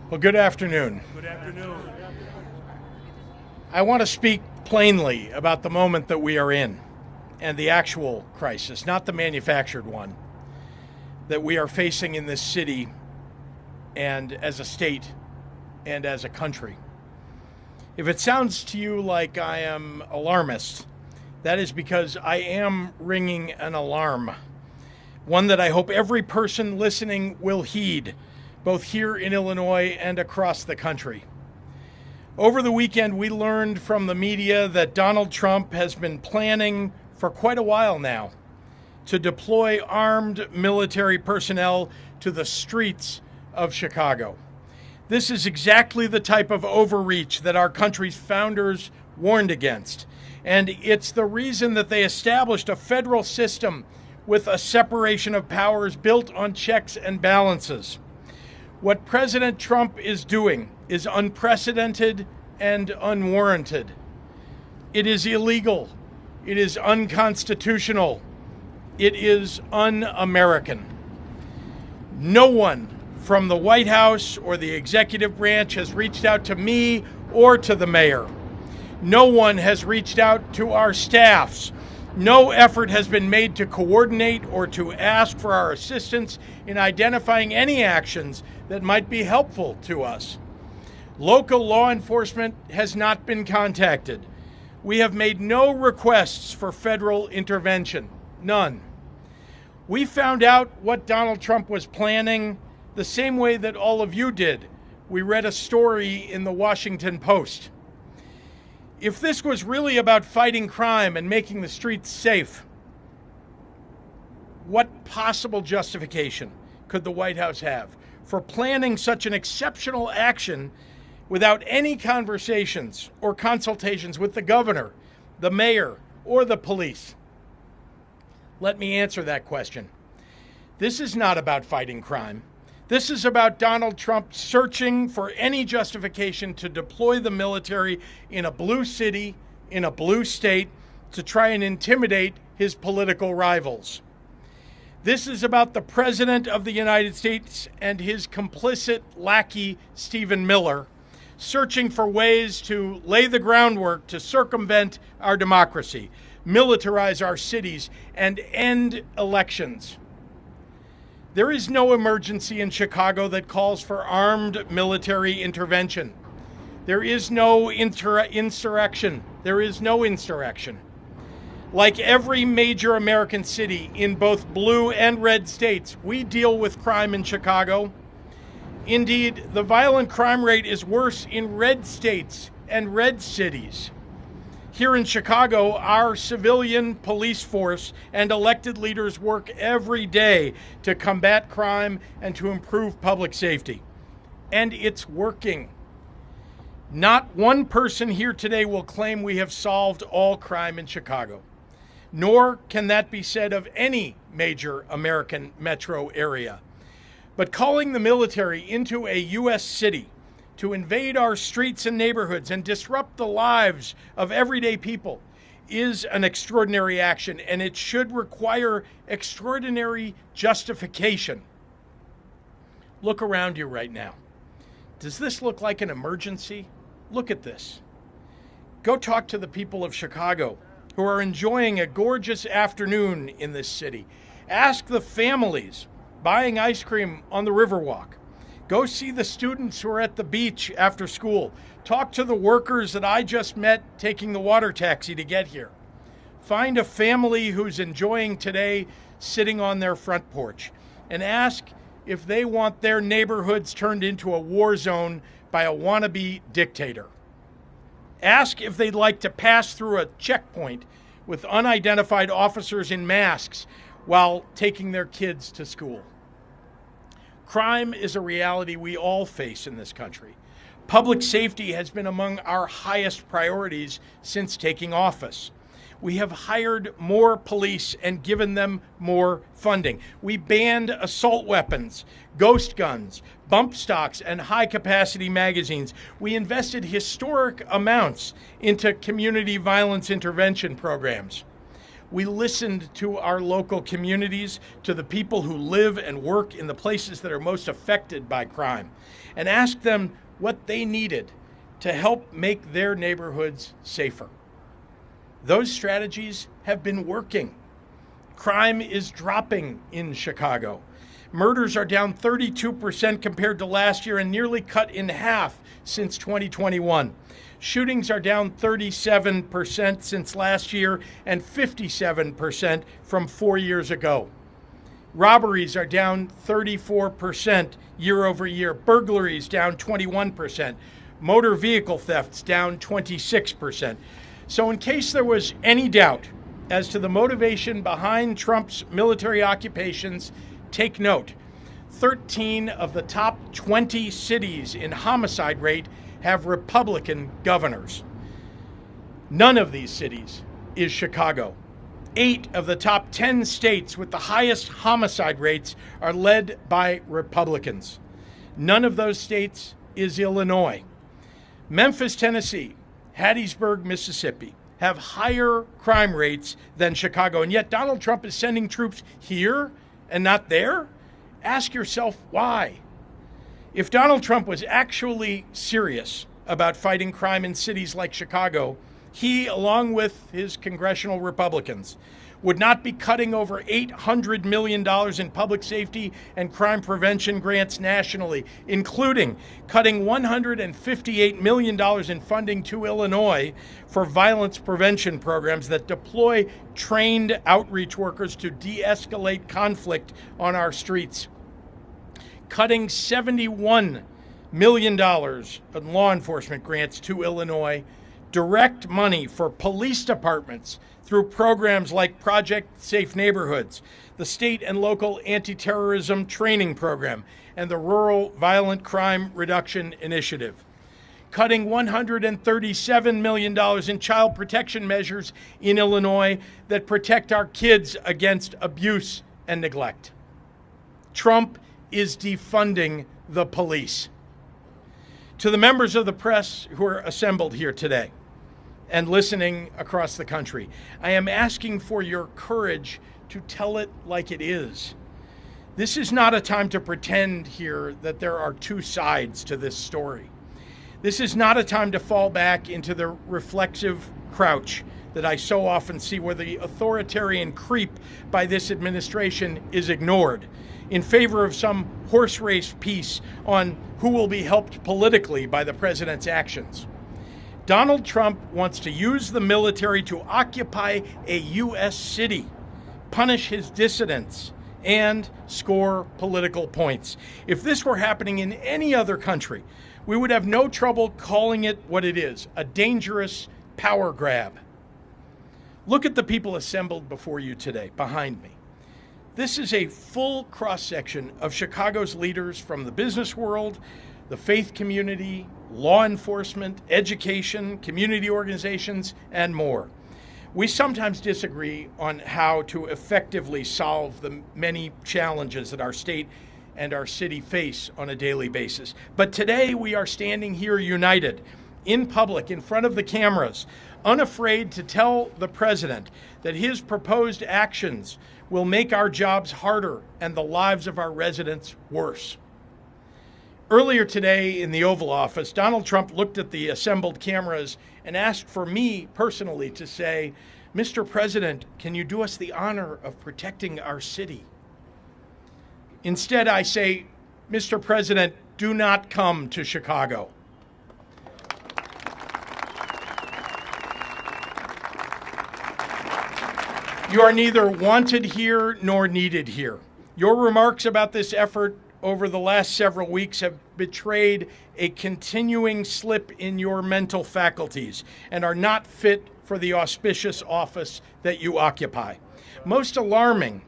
Well, good afternoon. Good afternoon. I want to speak plainly about the moment that we are in and the actual crisis, not the manufactured one, that we are facing in this city and as a state and as a country. If it sounds to you like I am alarmist, that is because I am ringing an alarm, one that I hope every person listening will heed, both here in Illinois and across the country. Over the weekend, we learned from the media that Donald Trump has been planning for quite a while now to deploy armed military personnel to the streets of Chicago. This is exactly the type of overreach that our country's founders warned against, and it's the reason that they established a federal system with a separation of powers built on checks and balances. What President Trump is doing is unprecedented and unwarranted. It is illegal. It is unconstitutional. It is un-American. No one from the White House or the executive branch has reached out to me or to the mayor. No one has reached out to our staffs. No effort has been made to coordinate or to ask for our assistance in identifying any actions that might be helpful to us. Local law enforcement has not been contacted. We have made no requests for federal intervention. None. We found out what Donald Trump was planning the same way that all of you did. We read a story in the Washington Post. If this was really about fighting crime and making the streets safe, what possible justification could the White House have for planning such an exceptional action without any conversations or consultations with the governor, the mayor, or the police? Let me answer that question. This is not about fighting crime. This is about Donald Trump searching for any justification to deploy the military in a blue city, in a blue state, to try and intimidate his political rivals. This is about the President of the United States and his complicit lackey, Stephen Miller, searching for ways to lay the groundwork to circumvent our democracy, militarize our cities, and end elections. There is no emergency in Chicago that calls for armed military intervention. There is no insurrection. There is no insurrection. Like every major American city in both blue and red states, we deal with crime in Chicago. Indeed, the violent crime rate is worse in red states and red cities. Here in Chicago, our civilian police force and elected leaders work every day to combat crime and to improve public safety. And it's working. Not one person here today will claim we have solved all crime in Chicago, nor can that be said of any major American metro area. But calling the military into a U.S. city to invade our streets and neighborhoods and disrupt the lives of everyday people is an extraordinary action, and it should require extraordinary justification. Look around you right now. Does this look like an emergency? Look at this. Go talk to the people of Chicago who are enjoying a gorgeous afternoon in this city. Ask the families buying ice cream on the Riverwalk. Go see the students who are at the beach after school. Talk to the workers that I just met taking the water taxi to get here. Find a family who's enjoying today sitting on their front porch and ask if they want their neighborhoods turned into a war zone by a wannabe dictator. Ask if they'd like to pass through a checkpoint with unidentified officers in masks while taking their kids to school. Crime is a reality we all face in this country. Public safety has been among our highest priorities since taking office. We have hired more police and given them more funding. We banned assault weapons, ghost guns, bump stocks, and high-capacity magazines. We invested historic amounts into community violence intervention programs. We listened to our local communities, to the people who live and work in the places that are most affected by crime, and asked them what they needed to help make their neighborhoods safer. Those strategies have been working. Crime is dropping in Chicago. Murders are down 32% compared to last year and nearly cut in half since 2021. Shootings are down 37% since last year and 57% from 4 years ago. Robberies are down 34% year over year. Burglaries down 21%. Motor vehicle thefts down 26%. So in case there was any doubt as to the motivation behind Trump's military occupations, take note. 13 of the top 20 cities in homicide rate have Republican governors. None of these cities is Chicago. 8 of the top 10 states with the highest homicide rates are led by Republicans. None of those states is Illinois. Memphis, Tennessee, Hattiesburg, Mississippi have higher crime rates than Chicago, and yet Donald Trump is sending troops here and not there? Ask yourself why. If Donald Trump was actually serious about fighting crime in cities like Chicago, he, along with his congressional Republicans, would not be cutting over $800 million in public safety and crime prevention grants nationally, including cutting $158 million in funding to Illinois for violence prevention programs that deploy trained outreach workers to de-escalate conflict on our streets. Cutting $71 million in law enforcement grants to Illinois, direct money for police departments through programs like Project Safe Neighborhoods, the state and local anti-terrorism training program, and the Rural Violent Crime Reduction Initiative. Cutting $137 million in child protection measures in Illinois that protect our kids against abuse and neglect. Trump is defunding the police. To the members of the press who are assembled here today and listening across the country, I am asking for your courage to tell it like it is. This is not a time to pretend here that there are two sides to this story. This is not a time to fall back into the reflexive crouch that I so often see, where the authoritarian creep by this administration is ignored in favor of some horse race piece on who will be helped politically by the president's actions. Donald Trump wants to use the military to occupy a U.S. city, punish his dissidents, and score political points. If this were happening in any other country, we would have no trouble calling it what it is, a dangerous power grab. Look at the people assembled before you today, behind me. This is a full cross-section of Chicago's leaders from the business world, the faith community, law enforcement, education, community organizations, and more. We sometimes disagree on how to effectively solve the many challenges that our state and our city face on a daily basis. But today we are standing here united, in public, in front of the cameras, unafraid to tell the president that his proposed actions will make our jobs harder and the lives of our residents worse. Earlier today in the Oval Office, Donald Trump looked at the assembled cameras and asked for me personally to say, "Mr. President, can you do us the honor of protecting our city?" Instead, I say, "Mr. President, do not come to Chicago." You are neither wanted here nor needed here. Your remarks about this effort over the last several weeks have betrayed a continuing slip in your mental faculties and are not fit for the auspicious office that you occupy. Most alarming,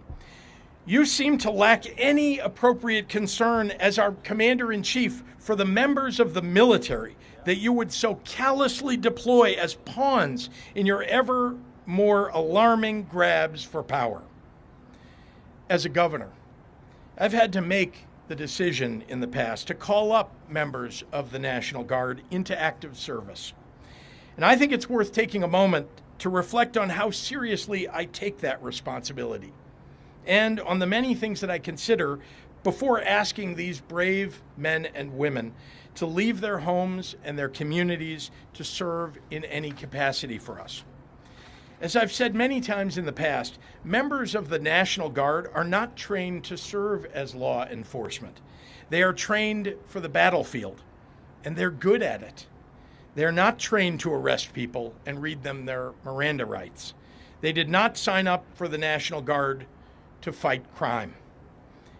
you seem to lack any appropriate concern as our commander-in-chief for the members of the military that you would so callously deploy as pawns in your ever more alarming grabs for power. As a governor, I've had to make the decision in the past to call up members of the National Guard into active service. And I think it's worth taking a moment to reflect on how seriously I take that responsibility and on the many things that I consider before asking these brave men and women to leave their homes and their communities to serve in any capacity for us. As I've said many times in the past, members of the National Guard are not trained to serve as law enforcement. They are trained for the battlefield, and they're good at it. They're not trained to arrest people and read them their Miranda rights. They did not sign up for the National Guard to fight crime.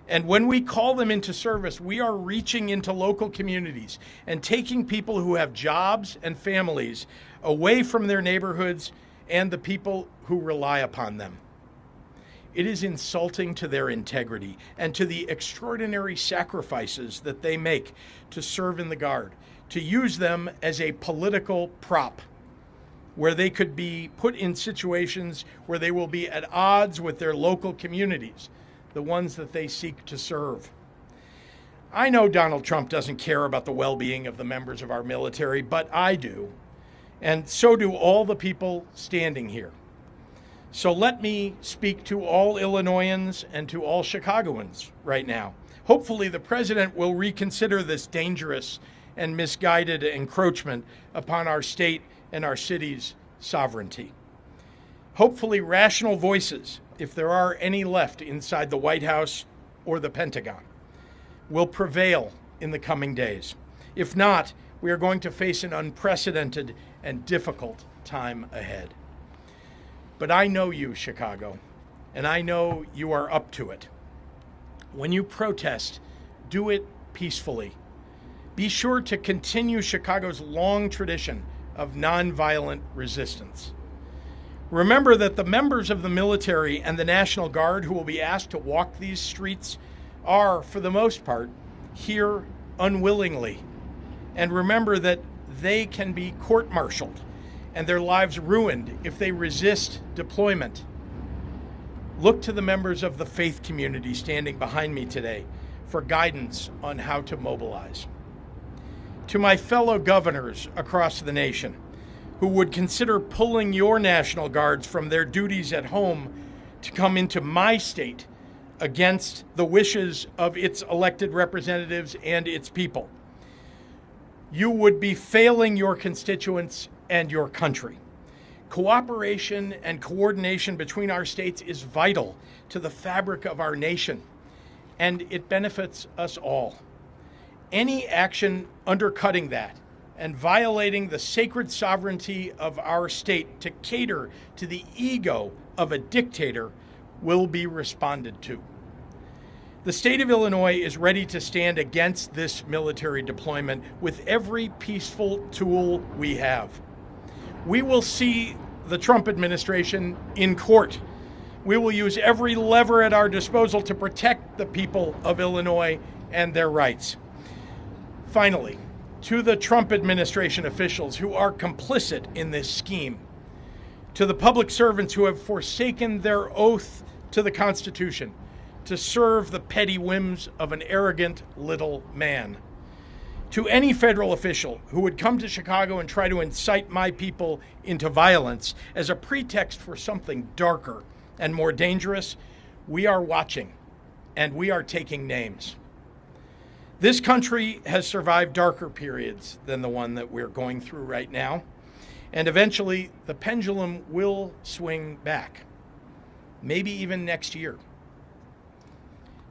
And when we call them into service, we are reaching into local communities and taking people who have jobs and families away from their neighborhoods and the people who rely upon them. It is insulting to their integrity and to the extraordinary sacrifices that they make to serve in the Guard, to use them as a political prop where they could be put in situations where they will be at odds with their local communities, the ones that they seek to serve. I know Donald Trump doesn't care about the well-being of the members of our military, but I do. And so do all the people standing here. So let me speak to all Illinoisans and to all Chicagoans right now. Hopefully the president will reconsider this dangerous and misguided encroachment upon our state and our city's sovereignty. Hopefully rational voices, if there are any left inside the White House or the Pentagon, will prevail in the coming days. If not, we are going to face an unprecedented and difficult time ahead. But I know you, Chicago, and I know you are up to it. When you protest, do it peacefully. Be sure to continue Chicago's long tradition of nonviolent resistance. Remember that the members of the military and the National Guard who will be asked to walk these streets are, for the most part, here unwillingly. And remember that they can be court-martialed and their lives ruined if they resist deployment. Look to the members of the faith community standing behind me today for guidance on how to mobilize. To my fellow governors across the nation who would consider pulling your National Guards from their duties at home to come into my state against the wishes of its elected representatives and its people, you would be failing your constituents and your country. Cooperation and coordination between our states is vital to the fabric of our nation, and it benefits us all. Any action undercutting that and violating the sacred sovereignty of our state to cater to the ego of a dictator will be responded to. The state of Illinois is ready to stand against this military deployment with every peaceful tool we have. We will see the Trump administration in court. We will use every lever at our disposal to protect the people of Illinois and their rights. Finally, to the Trump administration officials who are complicit in this scheme, to the public servants who have forsaken their oath to the Constitution to serve the petty whims of an arrogant little man, to any federal official who would come to Chicago and try to incite my people into violence as a pretext for something darker and more dangerous, we are watching and we are taking names. This country has survived darker periods than the one that we're going through right now, and eventually the pendulum will swing back, maybe even next year.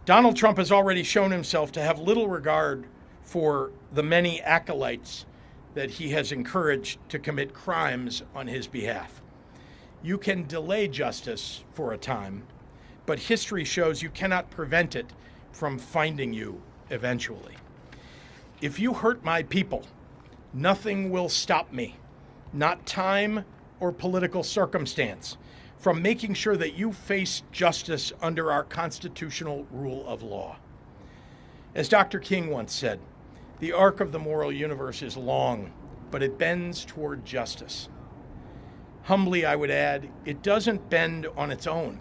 Donald Trump has already shown himself to have little regard for the many acolytes that he has encouraged to commit crimes on his behalf. You can delay justice for a time, but history shows you cannot prevent it from finding you eventually. If you hurt my people, nothing will stop me, not time or political circumstance, from making sure that you face justice under our constitutional rule of law. As Dr. King once said, the arc of the moral universe is long, but it bends toward justice. Humbly, I would add, it doesn't bend on its own.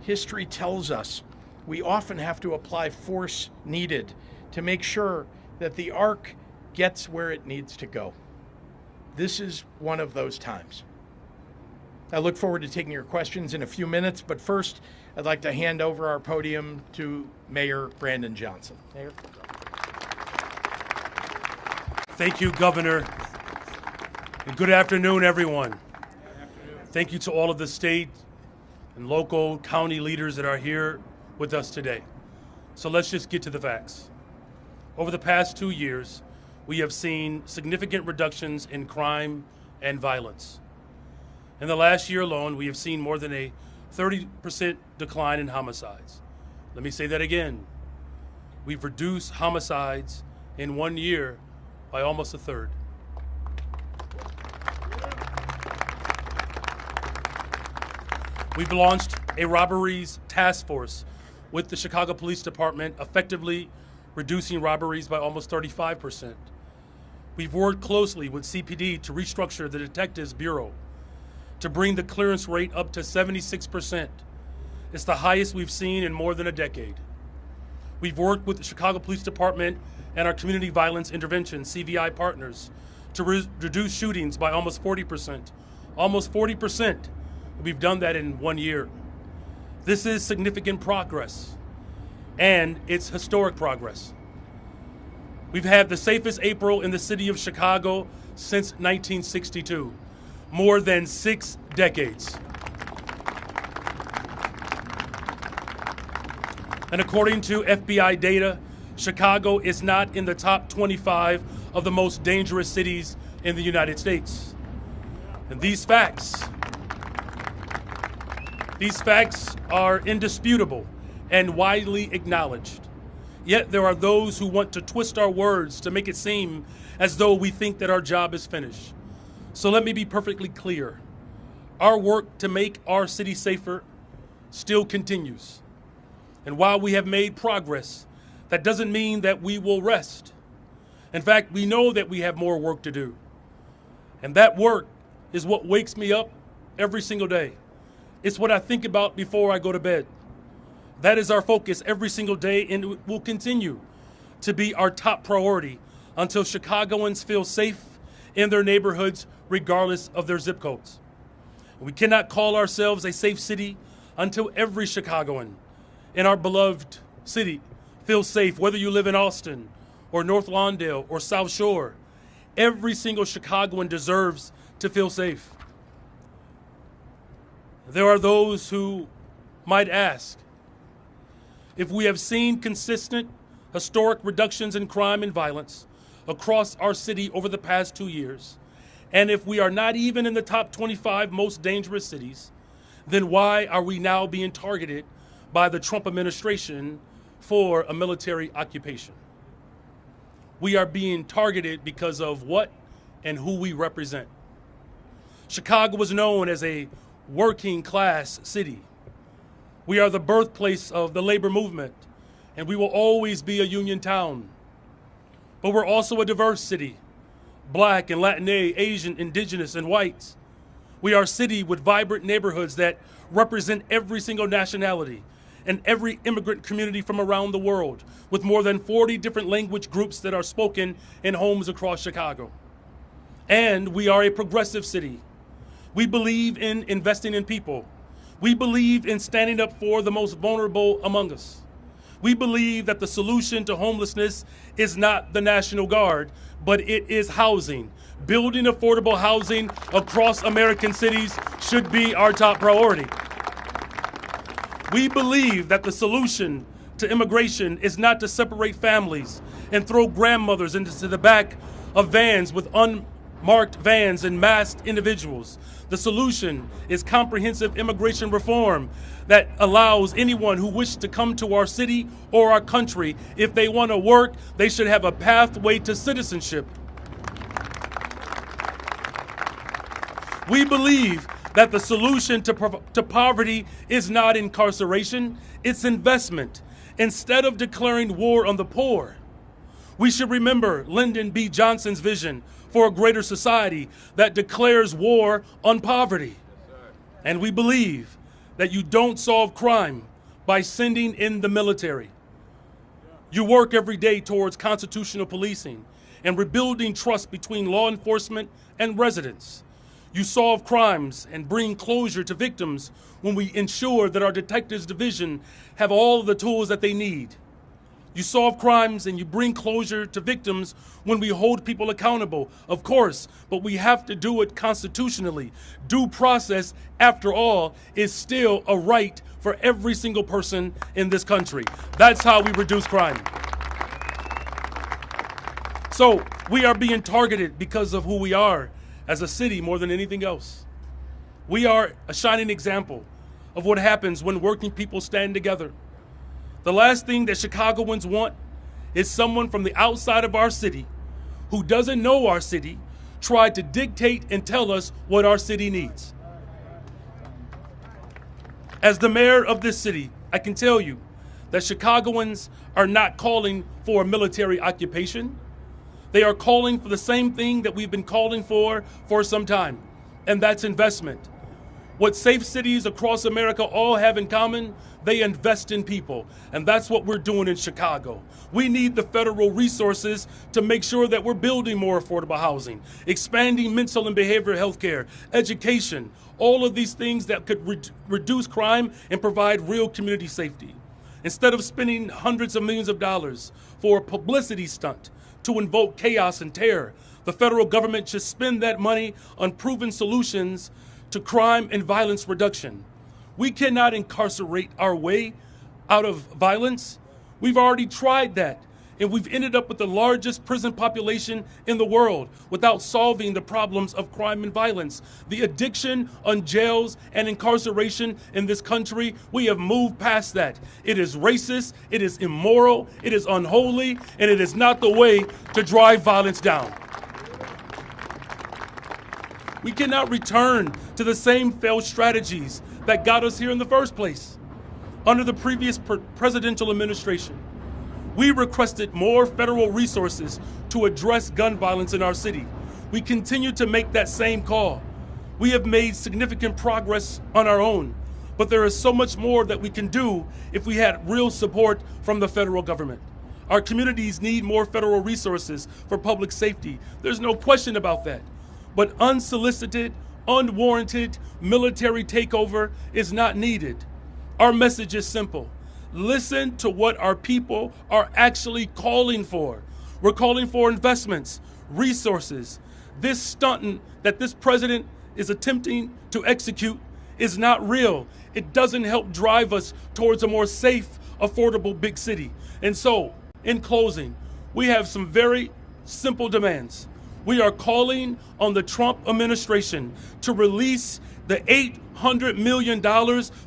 History tells us we often have to apply force needed to make sure that the arc gets where it needs to go. This is one of those times. I look forward to taking your questions in a few minutes, but first, I'd like to hand over our podium to Mayor Brandon Johnson. Mayor. Thank you, Governor, and good afternoon, everyone. Thank you to all of the state and local county leaders that are here with us today. So let's just get to the facts. Over the past 2 years, we have seen significant reductions in crime and violence. In the last year alone, we have seen more than a 30% decline in homicides. Let me say that again. We've reduced homicides in 1 year by almost a third. We've launched a robberies task force with the Chicago Police Department, effectively reducing robberies by almost 35%. We've worked closely with CPD to restructure the Detectives Bureau to bring the clearance rate up to 76%. It's the highest we've seen in more than a decade. We've worked with the Chicago Police Department and our Community Violence Intervention, CVI partners, to reduce shootings by almost 40%. Almost 40%. We've done that in 1 year. This is significant progress, and it's historic progress. We've had the safest April in the city of Chicago since 1962, more than 6 decades. And according to FBI data, Chicago is not in the top 25 of the most dangerous cities in the United States. And these facts are indisputable and widely acknowledged. Yet there are those who want to twist our words to make it seem as though we think that our job is finished. So let me be perfectly clear. Our work to make our city safer still continues. And while we have made progress, that doesn't mean that we will rest. In fact, we know that we have more work to do. And that work is what wakes me up every single day. It's what I think about before I go to bed. That is our focus every single day, and it will continue to be our top priority until Chicagoans feel safe in their neighborhoods, regardless of their zip codes. We cannot call ourselves a safe city until every Chicagoan in our beloved city feels safe, whether you live in Austin or North Lawndale or South Shore. Every single Chicagoan deserves to feel safe. There are those who might ask, if we have seen consistent historic reductions in crime and violence across our city over the past 2 years, and if we are not even in the top 25 most dangerous cities, then why are we now being targeted by the Trump administration for a military occupation? We are being targeted because of what and who we represent. Chicago was known as a working class city. We are the birthplace of the labor movement, and we will always be a union town. But we're also a diverse city, Black and Latinx, Asian, Indigenous, and whites. We are a city with vibrant neighborhoods that represent every single nationality and every immigrant community from around the world, with more than 40 different language groups that are spoken in homes across Chicago. And we are a progressive city. We believe in investing in people. We believe in standing up for the most vulnerable among us. We believe that the solution to homelessness is not the National Guard, but it is housing. Building affordable housing across American cities should be our top priority. We believe that the solution to immigration is not to separate families and throw grandmothers into the back of vans with unmarked vans and masked individuals. The solution is comprehensive immigration reform that allows anyone who wishes to come to our city or our country. If they want to work, they should have a pathway to citizenship. We believe that the solution to poverty is not incarceration, it's investment. Instead of declaring war on the poor, we should remember Lyndon B. Johnson's vision for a greater society that declares war on poverty. And we believe that you don't solve crime by sending in the military. You work every day towards constitutional policing and rebuilding trust between law enforcement and residents. You solve crimes and bring closure to victims when we ensure that our detectives division have all of the tools that they need. You solve crimes and you bring closure to victims when we hold people accountable, of course, but we have to do it constitutionally. Due process, after all, is still a right for every single person in this country. That's how we reduce crime. So we are being targeted because of who we are as a city more than anything else. We are a shining example of what happens when working people stand together. The last thing that Chicagoans want is someone from the outside of our city who doesn't know our city try to dictate and tell us what our city needs. As the mayor of this city, I can tell you that Chicagoans are not calling for a military occupation. They are calling for the same thing that we've been calling for some time, and that's investment. What safe cities across America all have in common, they invest in people, and that's what we're doing in Chicago. We need the federal resources to make sure that we're building more affordable housing, expanding mental and behavioral health care, education, all of these things that could reduce crime and provide real community safety. Instead of spending hundreds of millions of dollars for a publicity stunt to invoke chaos and terror, the federal government should spend that money on proven solutions to crime and violence reduction. We cannot incarcerate our way out of violence. We've already tried that, and we've ended up with the largest prison population in the world without solving the problems of crime and violence. The addiction on jails and incarceration in this country, we have moved past that. It is racist, it is immoral, it is unholy, and it is not the way to drive violence down. We cannot return to the same failed strategies that got us here in the first place. Under the previous presidential administration, we requested more federal resources to address gun violence in our city. We continue to make that same call. We have made significant progress on our own, but there is so much more that we can do if we had real support from the federal government. Our communities need more federal resources for public safety. There's no question about that. But unsolicited, unwarranted military takeover is not needed. Our message is simple. Listen to what our people are actually calling for. We're calling for investments, resources. This stunt that this president is attempting to execute is not real. It doesn't help drive us towards a more safe, affordable big city. And so, in closing, we have some very simple demands. We are calling on the Trump administration to release the $800 million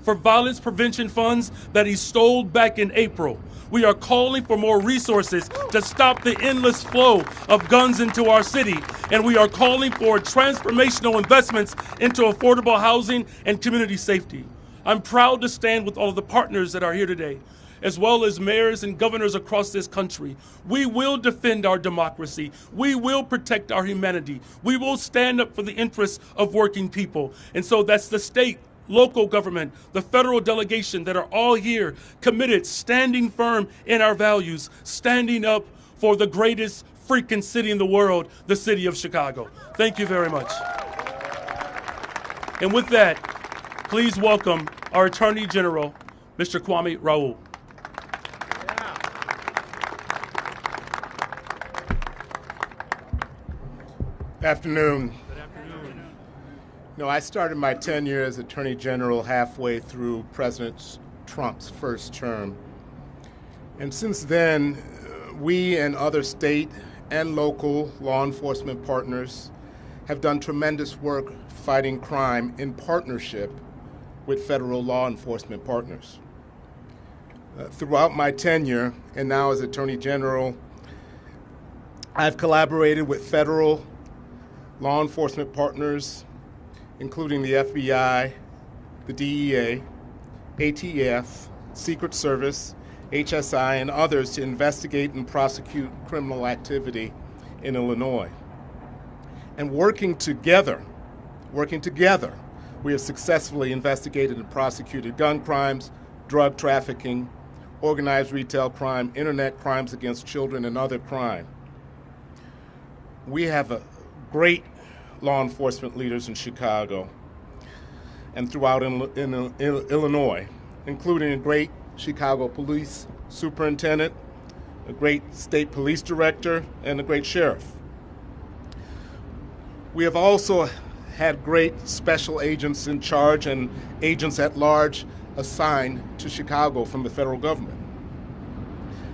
for violence prevention funds that he stole back in April. We are calling for more resources to stop the endless flow of guns into our city. And we are calling for transformational investments into affordable housing and community safety. I'm proud to stand with all of the partners that are here today, as well as mayors and governors across this country. We will defend our democracy. We will protect our humanity. We will stand up for the interests of working people. And so that's the state, local government, the federal delegation that are all here committed, standing firm in our values, standing up for the greatest freaking city in the world, the city of Chicago. Thank you very much. And with that, please welcome our Attorney General, Mr. Kwame Raoul. Afternoon. Good afternoon. I started my tenure as Attorney General halfway through President Trump's first term. And since then, we and other state and local law enforcement partners have done tremendous work fighting crime in partnership with federal law enforcement partners. Throughout my tenure, and now as Attorney General, I've collaborated with federal law enforcement partners, including the FBI, the DEA, ATF, Secret Service, HSI, and others to investigate and prosecute criminal activity in Illinois. And working together, we have successfully investigated and prosecuted gun crimes, drug trafficking, organized retail crime, internet crimes against children, and other crime. We have great law enforcement leaders in Chicago and throughout in Illinois, including a great Chicago police superintendent, a great state police director, and a great sheriff. We have also had great special agents in charge and agents at large assigned to Chicago from the federal government.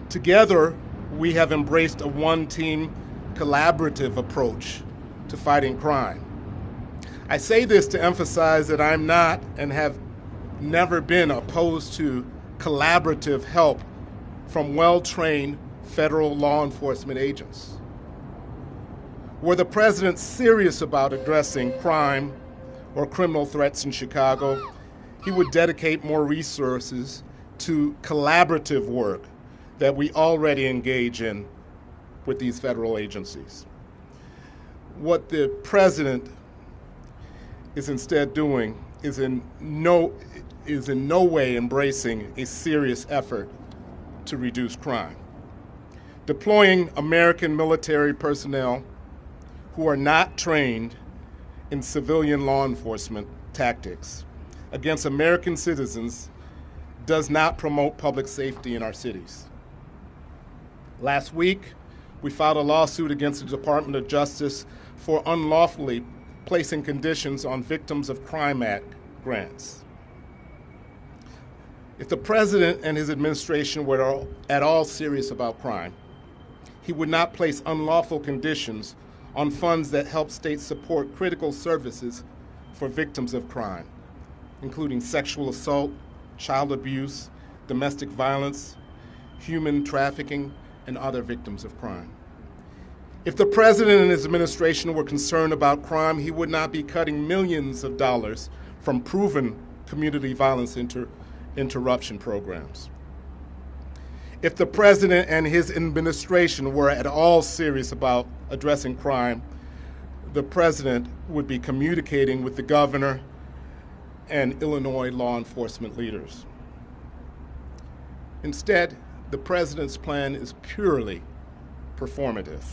Together, we have embraced a one-team collaborative approach to fighting crime. I say this to emphasize that I'm not and have never been opposed to collaborative help from well-trained federal law enforcement agents. Were the president serious about addressing crime or criminal threats in Chicago, he would dedicate more resources to collaborative work that we already engage in with these federal agencies. What the president is instead doing is in no way embracing a serious effort to reduce crime. Deploying American military personnel who are not trained in civilian law enforcement tactics against American citizens does not promote public safety in our cities. Last week, we filed a lawsuit against the Department of Justice for unlawfully placing conditions on Victims of Crime Act grants. If the president and his administration were at all serious about crime, he would not place unlawful conditions on funds that help states support critical services for victims of crime, including sexual assault, child abuse, domestic violence, human trafficking, and other victims of crime. If the president and his administration were concerned about crime, he would not be cutting millions of dollars from proven community violence interruption programs. If the president and his administration were at all serious about addressing crime, the president would be communicating with the governor and Illinois law enforcement leaders. Instead, the president's plan is purely performative.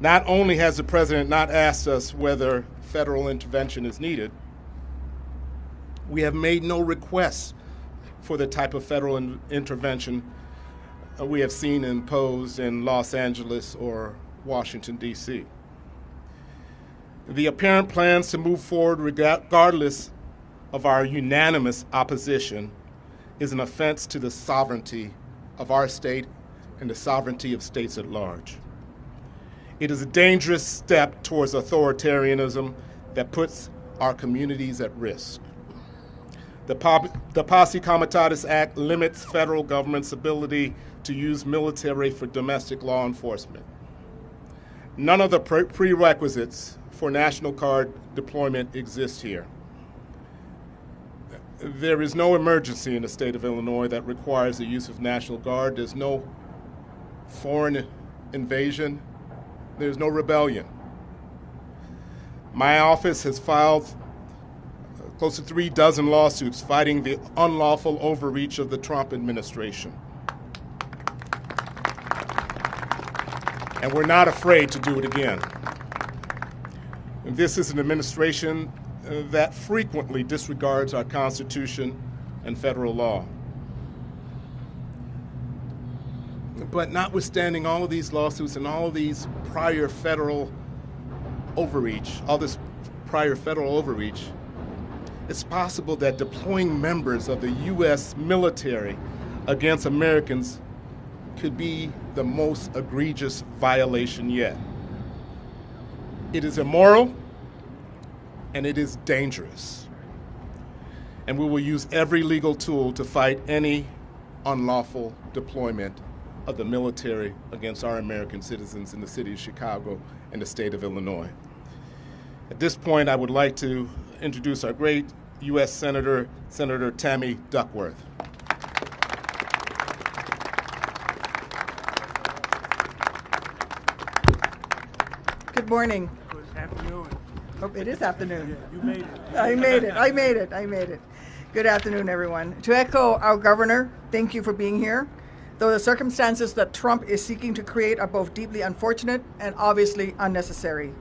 Not only has the president not asked us whether federal intervention is needed, we have made no requests for the type of federal intervention we have seen imposed in Los Angeles or Washington, D.C. The apparent plans to move forward regardless of our unanimous opposition is an offense to the sovereignty of our state and the sovereignty of states at large. It is a dangerous step towards authoritarianism that puts our communities at risk. The Posse Comitatus Act limits federal government's ability to use military for domestic law enforcement. None of the prerequisites for National Guard deployment exist here. There is no emergency in the state of Illinois that requires the use of National Guard. There's no foreign invasion. There's no rebellion. My office has filed close to 36 lawsuits fighting the unlawful overreach of the Trump administration. And we're not afraid to do it again. And this is an administration that frequently disregards our Constitution and federal law. But notwithstanding all of these lawsuits and all of these prior federal overreach, all this prior federal overreach, it's possible that deploying members of the U.S. military against Americans could be the most egregious violation yet. It is immoral and it is dangerous. And we will use every legal tool to fight any unlawful deployment of the military against our American citizens in the city of Chicago and the state of Illinois. At this point, I would like to introduce our great U.S. Senator, Senator Tammy Duckworth. Good morning. Good afternoon. Oh, it is afternoon. You made it. I made it. Good afternoon, everyone. To echo our governor, thank you for being here. Though the circumstances that Trump is seeking to create are both deeply unfortunate and obviously unnecessary.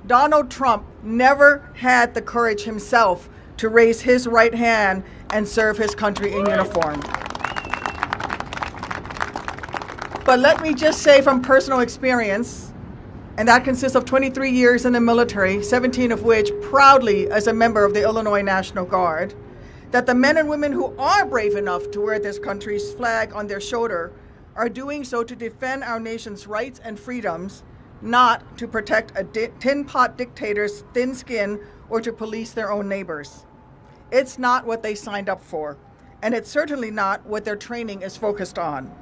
Donald Trump never had the courage himself to raise his right hand and serve his country in uniform. But let me just say from personal experience, and that consists of 23 years in the military, 17 of which proudly as a member of the Illinois National Guard, that the men and women who are brave enough to wear this country's flag on their shoulder are doing so to defend our nation's rights and freedoms, not to protect a tin pot dictator's thin skin or to police their own neighbors. It's not what they signed up for, and it's certainly not what their training is focused on.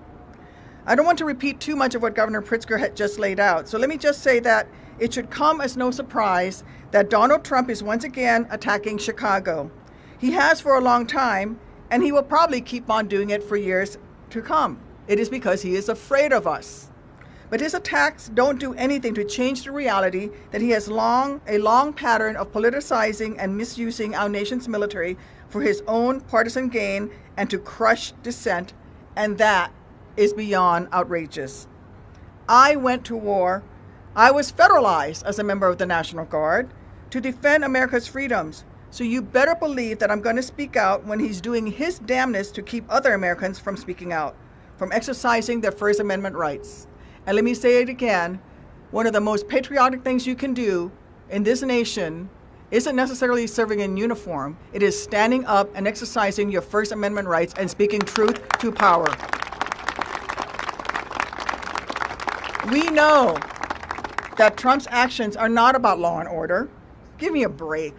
I don't want to repeat too much of what Governor Pritzker had just laid out, so let me just say that it should come as no surprise that Donald Trump is once again attacking Chicago. He has for a long time, and he will probably keep on doing it for years to come. It is because he is afraid of us. But his attacks don't do anything to change the reality that he has a long pattern of politicizing and misusing our nation's military for his own partisan gain and to crush dissent, and that is beyond outrageous. I went to war. I was federalized as a member of the National Guard to defend America's freedoms. So you better believe that I'm going to speak out when he's doing his damnedest to keep other Americans from speaking out, from exercising their First Amendment rights. And let me say it again, one of the most patriotic things you can do in this nation isn't necessarily serving in uniform. It is standing up and exercising your First Amendment rights and speaking truth to power. We know that Trump's actions are not about law and order. Give me a break.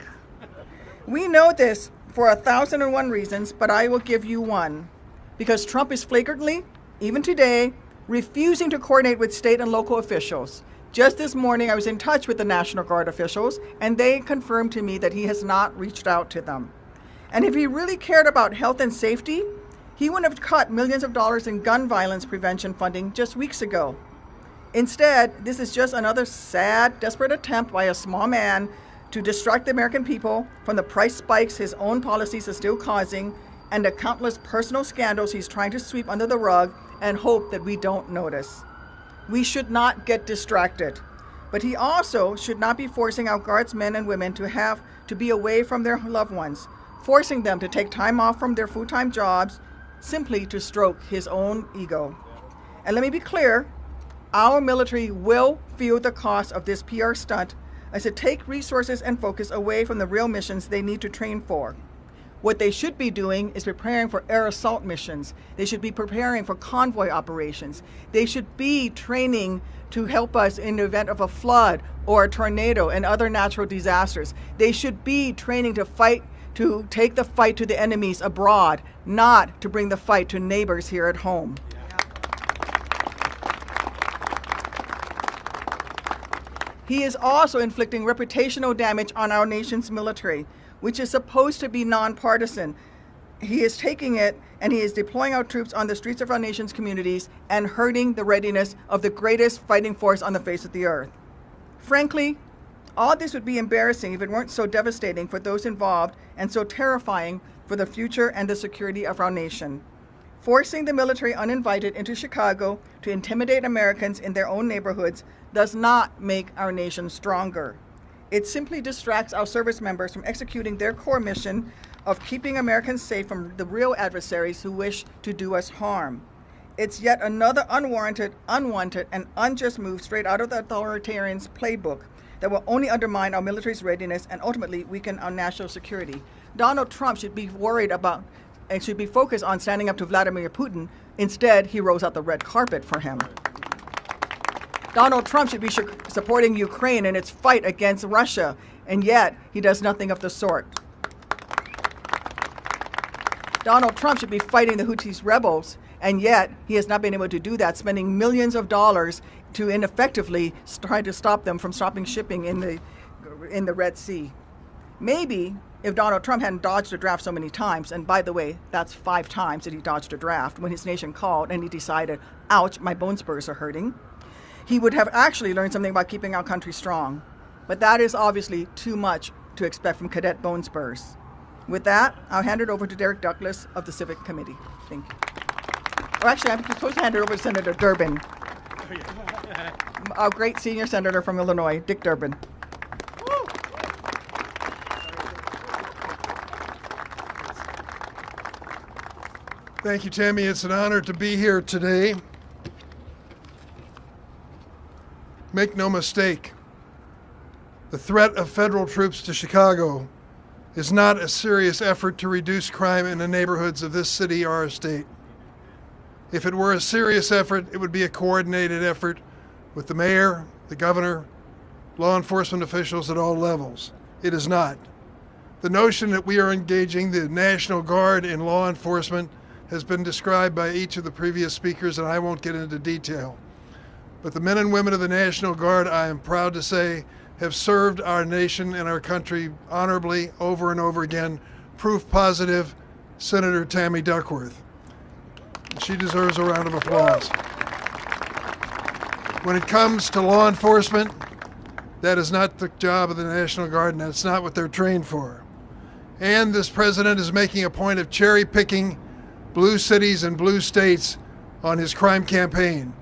We know this for 1,001 reasons, but I will give you one. Because Trump is flagrantly, even today, refusing to coordinate with state and local officials. Just this morning, I was in touch with the National Guard officials, and they confirmed to me that he has not reached out to them. And if he really cared about health and safety, he wouldn't have cut millions of dollars in gun violence prevention funding just weeks ago. Instead, this is just another sad, desperate attempt by a small man to distract the American people from the price spikes his own policies are still causing and the countless personal scandals he's trying to sweep under the rug and hope that we don't notice. We should not get distracted, but he also should not be forcing our guardsmen and women to have to be away from their loved ones, forcing them to take time off from their full-time jobs simply to stroke his own ego. And let me be clear, our military will feel the cost of this PR stunt as it take resources and focus away from the real missions they need to train for. What they should be doing is preparing for air assault missions. They should be preparing for convoy operations. They should be training to help us in the event of a flood or a tornado and other natural disasters. They should be training to fight, to take the fight to the enemies abroad, not to bring the fight to neighbors here at home. He is also inflicting reputational damage on our nation's military, which is supposed to be nonpartisan. He is taking it and he is deploying our troops on the streets of our nation's communities and hurting the readiness of the greatest fighting force on the face of the earth. Frankly, all this would be embarrassing if it weren't so devastating for those involved and so terrifying for the future and the security of our nation. Forcing the military uninvited into Chicago to intimidate Americans in their own neighborhoods does not make our nation stronger. It simply distracts our service members from executing their core mission of keeping Americans safe from the real adversaries who wish to do us harm. It's yet another unwarranted, unwanted, and unjust move straight out of the authoritarian's playbook, that will only undermine our military's readiness and ultimately weaken our national security. Donald Trump should be worried about and should be focused on standing up to Vladimir Putin. Instead, he rolls out the red carpet for him. Donald Trump should be supporting Ukraine in its fight against Russia, and yet he does nothing of the sort. Donald Trump should be fighting the Houthis rebels, and yet he has not been able to do that, spending millions of dollars to ineffectively try to stop them from stopping shipping in the Red Sea. Maybe if Donald Trump hadn't dodged a draft so many times, and by the way, that's 5 times that he dodged a draft when his nation called and he decided, ouch, my bone spurs are hurting, he would have actually learned something about keeping our country strong. But that is obviously too much to expect from Cadet Bone Spurs. With that, I'll hand it over to Derek Douglas of the Civic Committee. Thank you. Or actually, I'm supposed to hand it over to Senator Durbin, our great senior senator from Illinois, Dick Durbin. Thank you, Tammy. It's an honor to be here today. Make no mistake, the threat of federal troops to Chicago is not a serious effort to reduce crime in the neighborhoods of this city or our state. If it were a serious effort, it would be a coordinated effort with the mayor, the governor, law enforcement officials at all levels. It is not. The notion that we are engaging the National Guard in law enforcement has been described by each of the previous speakers, and I won't get into detail. But the men and women of the National Guard, I am proud to say, have served our nation and our country honorably over and over again. Proof positive, Senator Tammy Duckworth. She deserves a round of applause. When it comes to law enforcement, that is not the job of the National Guard, and that's not what they're trained for. And this president is making a point of cherry-picking blue cities and blue states on his crime campaign.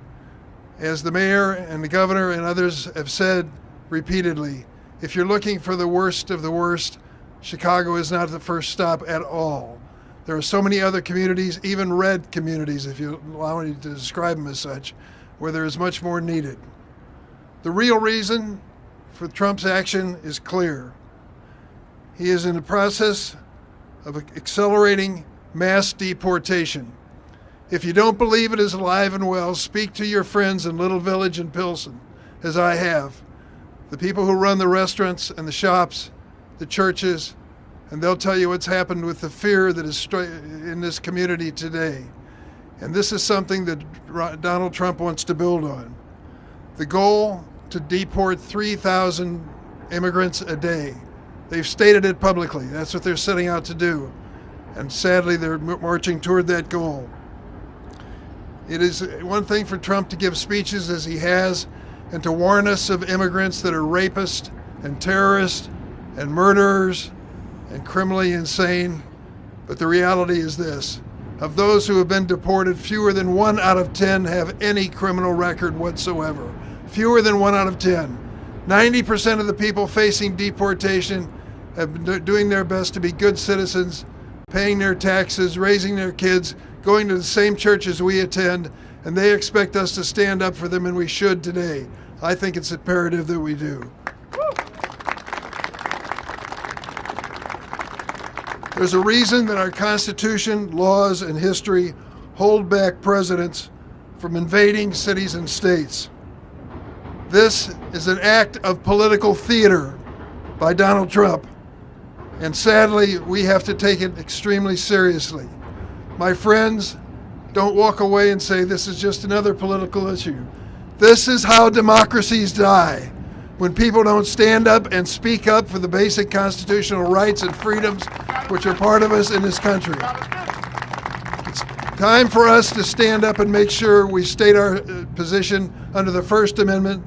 As the mayor and the governor and others have said repeatedly, if you're looking for the worst of the worst, Chicago is not the first stop at all. There are so many other communities, even red communities, if you allow me to describe them as such, where there is much more needed. The real reason for Trump's action is clear. He is in the process of accelerating mass deportation. If you don't believe it is alive and well, speak to your friends in Little Village and Pilsen, as I have. The people who run the restaurants and the shops, the churches, and they'll tell you what's happened with the fear that is in this community today. And this is something that Donald Trump wants to build on. The goal to deport 3,000 immigrants a day. They've stated it publicly. That's what they're setting out to do. And sadly, they're marching toward that goal. It is one thing for Trump to give speeches as he has and to warn us of immigrants that are rapists and terrorists and murderers and criminally insane. But the reality is this. Of those who have been deported, fewer than 1 out of 10 have any criminal record whatsoever. Fewer than 1 out of 10. 90% of the people facing deportation have been doing their best to be good citizens, paying their taxes, raising their kids, going to the same churches we attend, and they expect us to stand up for them, and we should today. I think it's imperative that we do. There's a reason that our Constitution, laws, and history hold back presidents from invading cities and states. This is an act of political theater by Donald Trump, and sadly, we have to take it extremely seriously. My friends, don't walk away and say this is just another political issue. This is how democracies die. When people don't stand up and speak up for the basic constitutional rights and freedoms which are part of us in this country. It's time for us to stand up and make sure we state our position under the First Amendment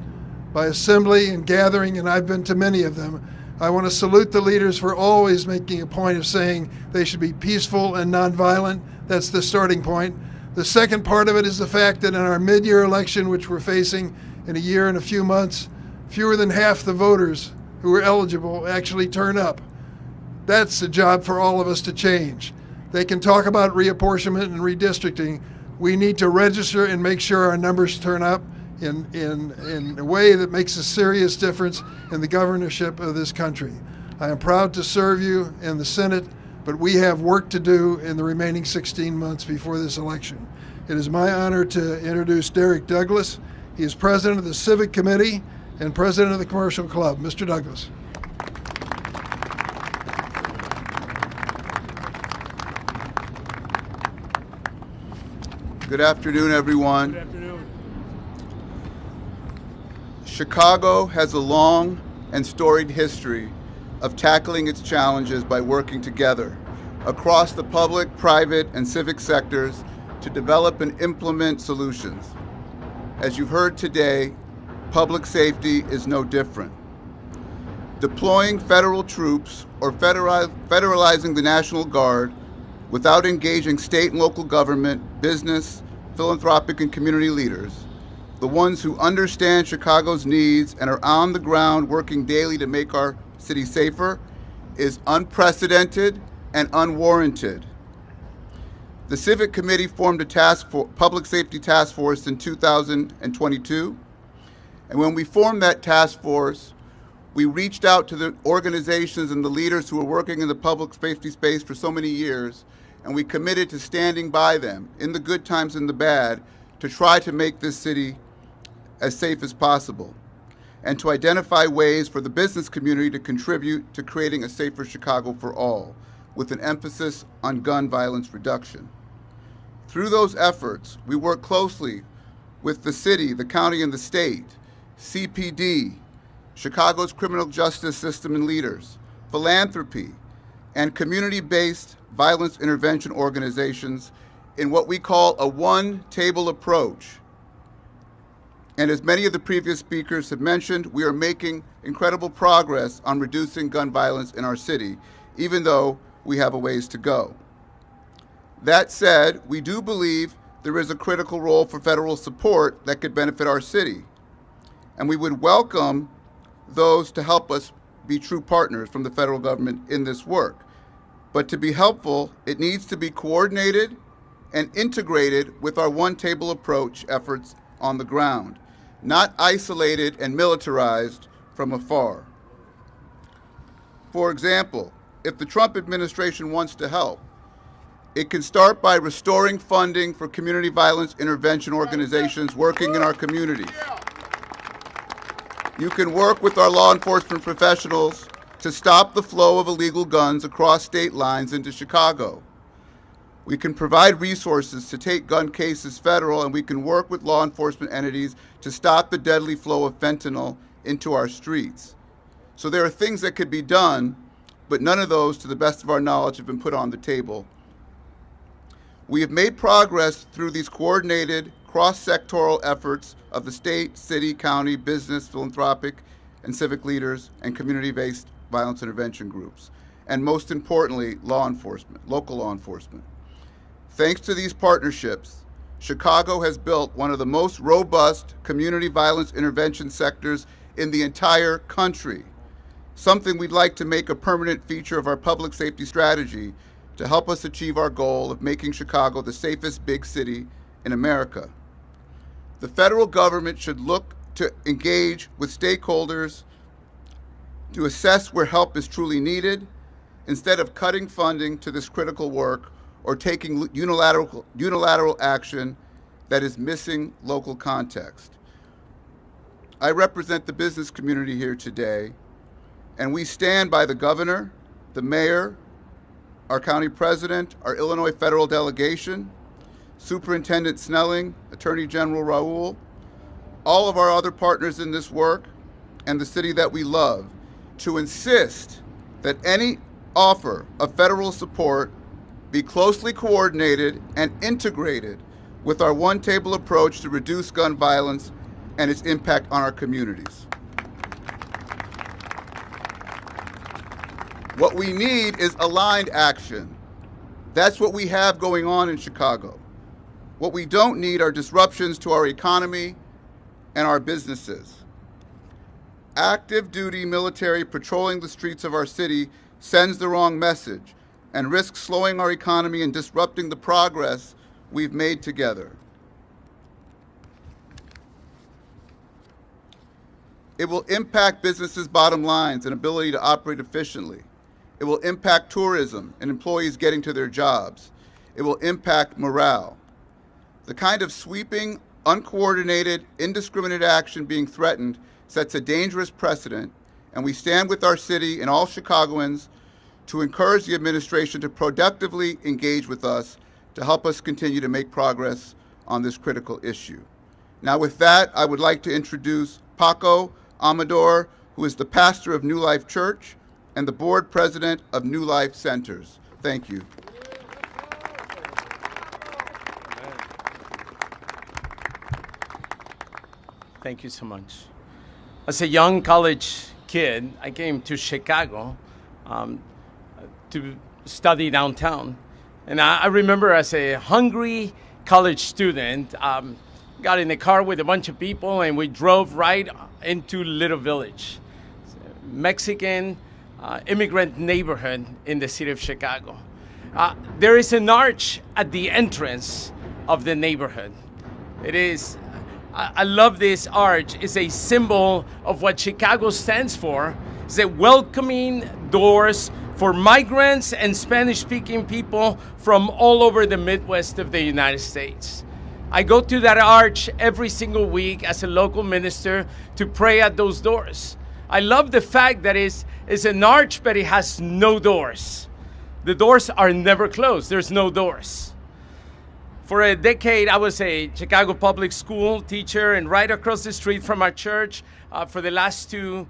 by assembly and gathering, and I've been to many of them. I want to salute the leaders for always making a point of saying they should be peaceful and nonviolent. That's the starting point. The second part of it is the fact that in our mid-year election, which we're facing in a year and a few months, fewer than half the voters who are eligible actually turn up. That's a job for all of us to change. They can talk about reapportionment and redistricting. We need to register and make sure our numbers turn up, in a way that makes a serious difference in the governorship of this country. I am proud to serve you in the Senate, but we have work to do in the remaining 16 months before this election. It is my honor to introduce Derek Douglas. He is president of the Civic Committee and president of the Commercial Club. Mr. Douglas. Good afternoon, everyone. Good afternoon. Chicago has a long and storied history of tackling its challenges by working together across the public, private, and civic sectors to develop and implement solutions. As you've heard today, public safety is no different. Deploying federal troops or federalizing the National Guard without engaging state and local government, business, philanthropic, and community leaders, the ones who understand Chicago's needs and are on the ground working daily to make our city safer, is unprecedented and unwarranted. The Civic Committee formed a public safety task force in 2022, and when we formed that task force, we reached out to the organizations and the leaders who are working in the public safety space for so many years, and we committed to standing by them in the good times and the bad to try to make this city as safe as possible, and to identify ways for the business community to contribute to creating a safer Chicago for all, with an emphasis on gun violence reduction. Through those efforts, we work closely with the city, the county, and the state, CPD, Chicago's criminal justice system and leaders, philanthropy, and community-based violence intervention organizations in what we call a one-table approach. And as many of the previous speakers have mentioned, we are making incredible progress on reducing gun violence in our city, even though we have a ways to go. That said, we do believe there is a critical role for federal support that could benefit our city. And we would welcome those to help us be true partners from the federal government in this work. But to be helpful, it needs to be coordinated and integrated with our one-table approach efforts on the ground, not isolated and militarized from afar. For example, if the Trump administration wants to help, it can start by restoring funding for community violence intervention organizations working in our community. You can work with our law enforcement professionals to stop the flow of illegal guns across state lines into Chicago. We can provide resources to take gun cases federal, and we can work with law enforcement entities to stop the deadly flow of fentanyl into our streets. So there are things that could be done, but none of those, to the best of our knowledge, have been put on the table. We have made progress through these coordinated, cross-sectoral efforts of the state, city, county, business, philanthropic, and civic leaders, and community-based violence intervention groups, and most importantly, law enforcement, local law enforcement. Thanks to these partnerships, Chicago has built one of the most robust community violence intervention sectors in the entire country, something we'd like to make a permanent feature of our public safety strategy to help us achieve our goal of making Chicago the safest big city in America. The federal government should look to engage with stakeholders to assess where help is truly needed, instead of cutting funding to this critical work or taking unilateral action that is missing local context. I represent the business community here today, and we stand by the governor, the mayor, our county president, our Illinois federal delegation, Superintendent Snelling, Attorney General Raoul, all of our other partners in this work, and the city that we love, to insist that any offer of federal support be closely coordinated and integrated with our one-table approach to reduce gun violence and its impact on our communities. What we need is aligned action. That's what we have going on in Chicago. What we don't need are disruptions to our economy and our businesses. Active duty military patrolling the streets of our city sends the wrong message and risks slowing our economy and disrupting the progress we've made together. It will impact businesses' bottom lines and ability to operate efficiently. It will impact tourism and employees getting to their jobs. It will impact morale. The kind of sweeping, uncoordinated, indiscriminate action being threatened sets a dangerous precedent, and we stand with our city and all Chicagoans to encourage the administration to productively engage with us to help us continue to make progress on this critical issue. Now with that, I would like to introduce Paco Amador, who is the pastor of New Life Church and the board president of New Life Centers. Thank you. Thank you so much. As a young college kid, I came to Chicago to study downtown. And I remember as a hungry college student, got in a car with a bunch of people and we drove right into Little Village, Mexican immigrant neighborhood in the city of Chicago. There is an arch at the entrance of the neighborhood. It is, I love this arch. It's a symbol of what Chicago stands for. It's a welcoming doors for migrants and Spanish-speaking people from all over the Midwest of the United States. I go to that arch every single week as a local minister to pray at those doors. I love the fact that it's an arch, but it has no doors. The doors are never closed. There's no doors. For a decade, I was a Chicago public school teacher, and right across the street from our church, for the last two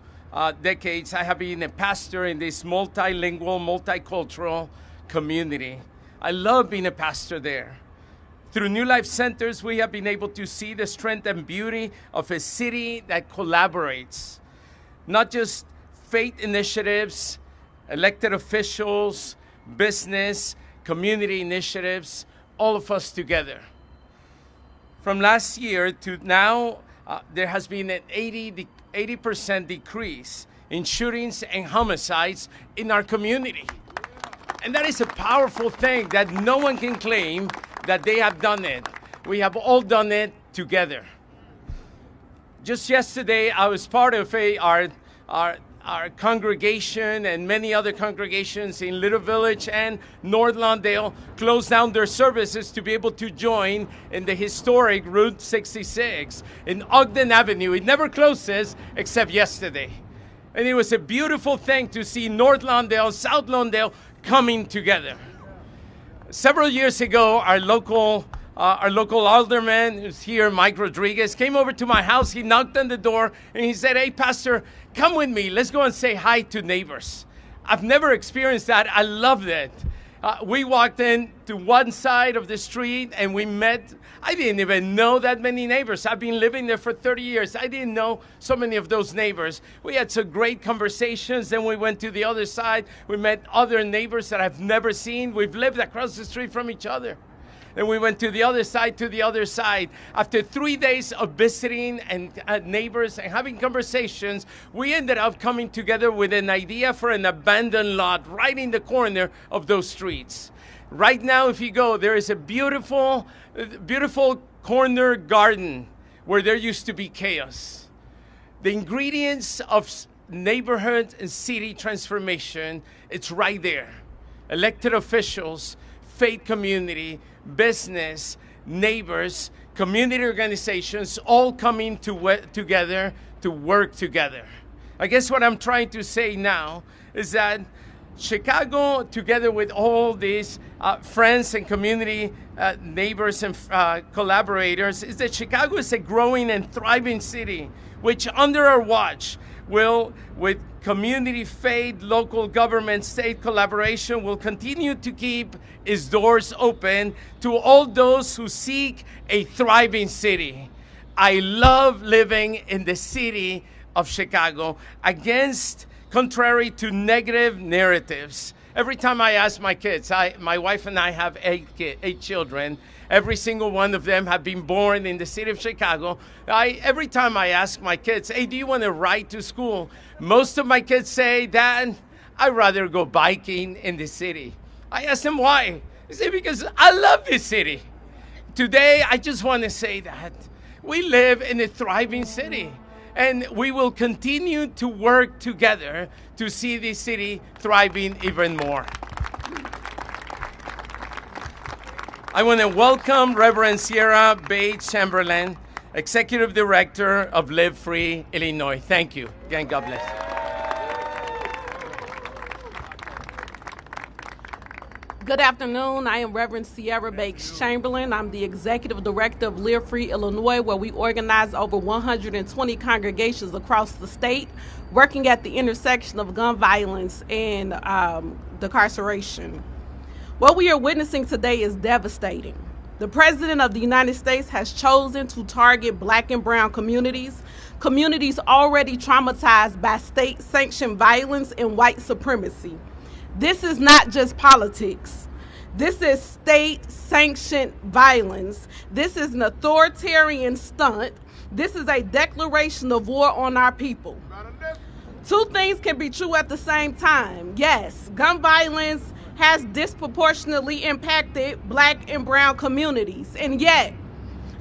decades, I have been a pastor in this multilingual, multicultural community. I love being a pastor there. Through New Life Centers, we have been able to see the strength and beauty of a city that collaborates. Not just faith initiatives, elected officials, business, community initiatives, all of us together. From last year to now, there has been an 80% decrease in shootings and homicides in our community. And that is a powerful thing that no one can claim that they have done it. We have all done it together. Just yesterday, I was part of our congregation and many other congregations in Little Village and North Lawndale closed down their services to be able to join in the historic Route 66 in Ogden Avenue. It never closes except yesterday. And it was a beautiful thing to see North Lawndale, South Lawndale coming together. Several years ago, our local alderman who's here, Mike Rodriguez, came over to my house. He knocked on the door and he said, "Hey, Pastor, come with me. Let's go and say hi to neighbors." I've never experienced that. I loved it. We walked in to one side of the street and we met. I didn't even know that many neighbors. I've been living there for 30 years. I didn't know so many of those neighbors. We had some great conversations. Then we went to the other side. We met other neighbors that I've never seen. We've lived across the street from each other. Then we went to the other side. After 3 days of visiting and neighbors and having conversations, we ended up coming together with an idea for an abandoned lot right in the corner of those streets. Right now, if you go, there is a beautiful corner garden where there used to be chaos. The ingredients of neighborhood and city transformation, it's right there. Elected officials, faith community, business, neighbors, community organizations, all coming together to work together. I guess what I'm trying to say now is that Chicago, together with all these friends and community neighbors and collaborators, is that Chicago is a growing and thriving city, which under our watch will, with community, faith, local government, state collaboration, will continue to keep its doors open to all those who seek a thriving city. I love living in the city of Chicago contrary to negative narratives. Every time I ask my kids, my wife and I have eight children. Every single one of them have been born in the city of Chicago. Every time I ask my kids, "Hey, do you want to ride to school?" Most of my kids say, "Dad, I'd rather go biking in the city." I ask them why. They say, "Because I love this city." Today, I just want to say that we live in a thriving city. And we will continue to work together to see this city thriving even more. I want to welcome Reverend Sierra Bay Chamberlain, Executive Director of Live Free Illinois. Thank you. Again, God bless. Good afternoon. I am Reverend Sierra Bakes Chamberlain. I'm the Executive Director of Live Free Illinois, where we organize over 120 congregations across the state, working at the intersection of gun violence and decarceration. What we are witnessing today is devastating. The President of the United States has chosen to target Black and brown communities already traumatized by state-sanctioned violence and white supremacy. This is not just politics. This is state-sanctioned violence. This is an authoritarian stunt. This is a declaration of war on our people. Two things can be true at the same time. Yes, gun violence has disproportionately impacted Black and brown communities. And yet,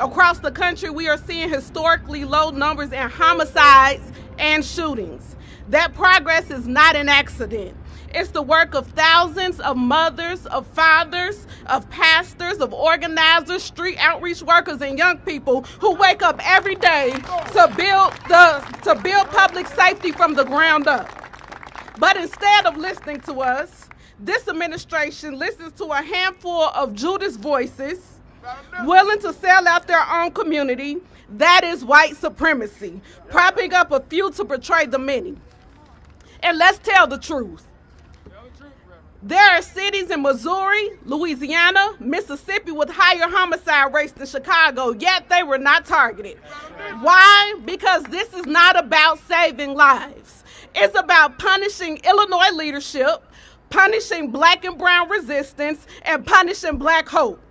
across the country, we are seeing historically low numbers in homicides and shootings. That progress is not an accident. It's the work of thousands of mothers, of fathers, of pastors, of organizers, street outreach workers, and young people who wake up every day to build public safety from the ground up. But instead of listening to us, this administration listens to a handful of Judas voices willing to sell out their own community. That is white supremacy, propping up a few to betray the many. And let's tell the truth. There are cities in Missouri, Louisiana, Mississippi with higher homicide rates than Chicago, yet they were not targeted. Why? Because this is not about saving lives. It's about punishing Illinois leadership, punishing Black and brown resistance, and punishing Black hope.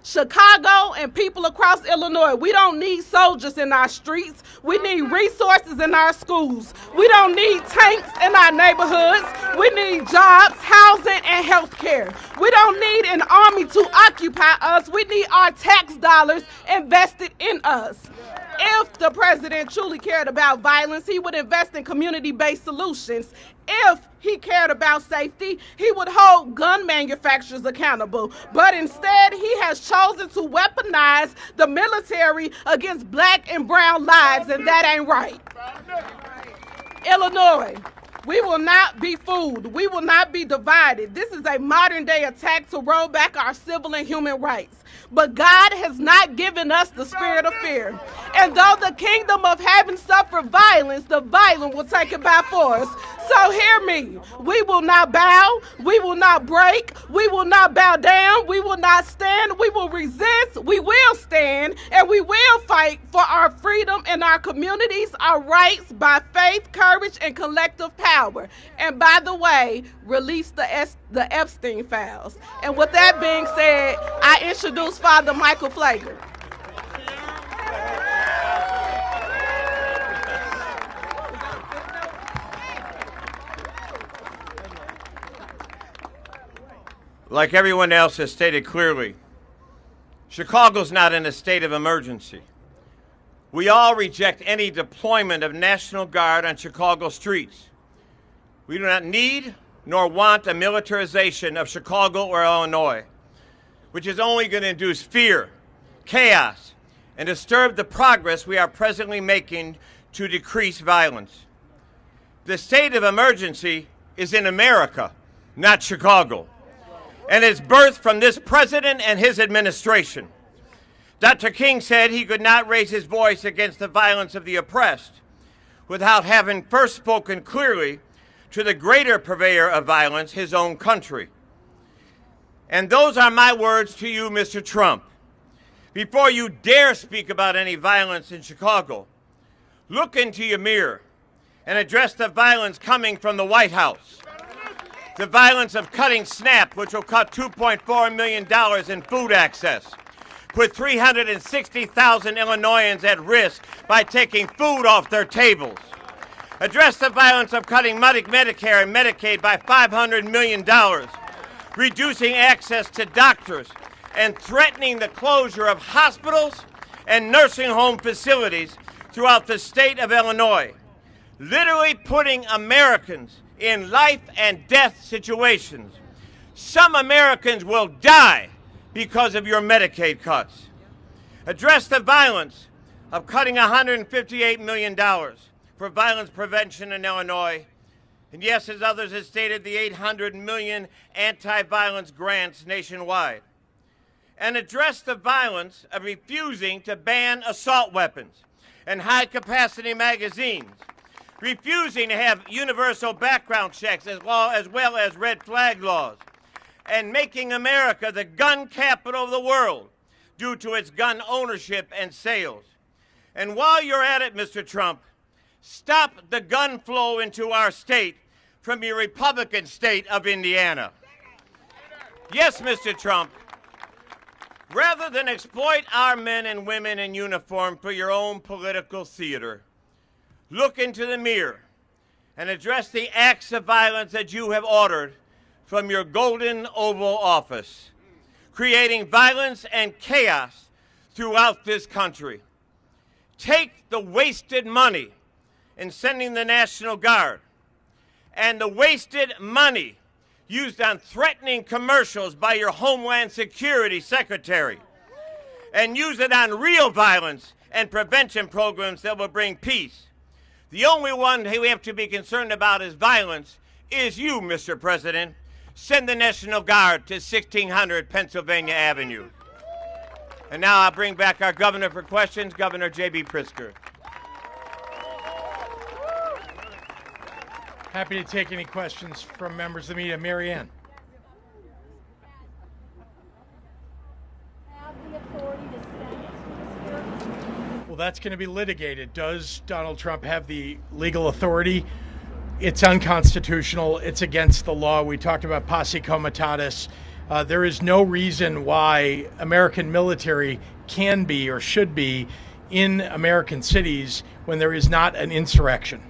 Chicago and people across Illinois, we don't need soldiers in our streets. We need resources in our schools. We don't need tanks in our neighborhoods. We need jobs, housing, and health care. We don't need an army to occupy us. We need our tax dollars invested in us. If the president truly cared about violence, he would invest in community-based solutions. If he cared about safety, he would hold gun manufacturers accountable. But instead, he has chosen to weaponize the military against Black and brown lives, and that ain't right. Illinois, we will not be fooled. We will not be divided. This is a modern-day attack to roll back our civil and human rights. But God has not given us the spirit of fear. And though the kingdom of heaven suffered violence, the violent will take it by force. So hear me. We will not bow. We will not break. We will not bow down. We will not stand. We will resist. We will stand. And we will fight for our freedom and our communities, our rights by faith, courage, and collective power. And by the way, release the Epstein files. And with that being said, I introduce Father Michael Flager. Like everyone else has stated clearly, Chicago's not in a state of emergency. We all reject any deployment of National Guard on Chicago streets. We do not need nor want a militarization of Chicago or Illinois, which is only going to induce fear, chaos, and disturb the progress we are presently making to decrease violence. The state of emergency is in America, not Chicago, and is birthed from this president and his administration. Dr. King said he could not raise his voice against the violence of the oppressed without having first spoken clearly to the greater purveyor of violence, his own country. And those are my words to you, Mr. Trump. Before you dare speak about any violence in Chicago, look into your mirror and address the violence coming from the White House. The violence of cutting SNAP, which will cut $2.4 million in food access, put 360,000 Illinoisans at risk by taking food off their tables. Address the violence of cutting Medicare and Medicaid by $500 million, reducing access to doctors, and threatening the closure of hospitals and nursing home facilities throughout the state of Illinois, literally putting Americans in life and death situations. Some Americans will die because of your Medicaid cuts. Address the violence of cutting $158 million for violence prevention in Illinois. And yes, as others have stated, the $800 million anti-violence grants nationwide. And address the violence of refusing to ban assault weapons and high-capacity magazines, refusing to have universal background checks as well as red flag laws, and making America the gun capital of the world due to its gun ownership and sales. And while you're at it, Mr. Trump, stop the gun flow into our state from your Republican state of Indiana. Yes, Mr. Trump, rather than exploit our men and women in uniform for your own political theater, look into the mirror and address the acts of violence that you have ordered from your golden Oval Office, creating violence and chaos throughout this country. Take the wasted money in sending the National Guard and the wasted money used on threatening commercials by your Homeland Security Secretary, and use it on real violence and prevention programs that will bring peace. The only one who we have to be concerned about is violence is you, Mr. President. Send the National Guard to 1600 Pennsylvania Avenue. And now I'll bring back our governor for questions, Governor J.B. Pritzker. Happy to take any questions from members of the media. Mary Ann. Well, that's going to be litigated. Does Donald Trump have the legal authority? It's unconstitutional. It's against the law. We talked about posse comitatus. There is no reason why American military can be or should be in American cities when there is not an insurrection.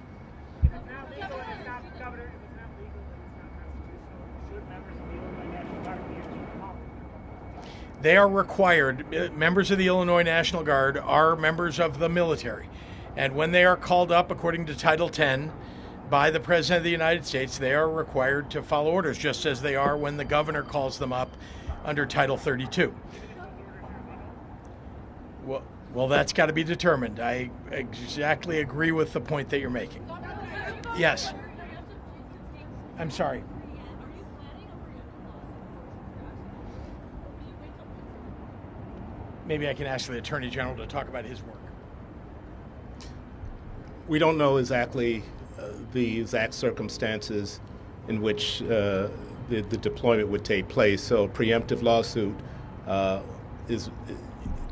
They are required, members of the Illinois National Guard are members of the military. And when they are called up according to Title 10 by the President of the United States, they are required to follow orders, just as they are when the governor calls them up under Title 32. Well, that's got to be determined. I exactly agree with the point that you're making. Yes. I'm sorry. Maybe I can ask the Attorney General to talk about his work. We don't know exactly the exact circumstances in which the deployment would take place. So a preemptive lawsuit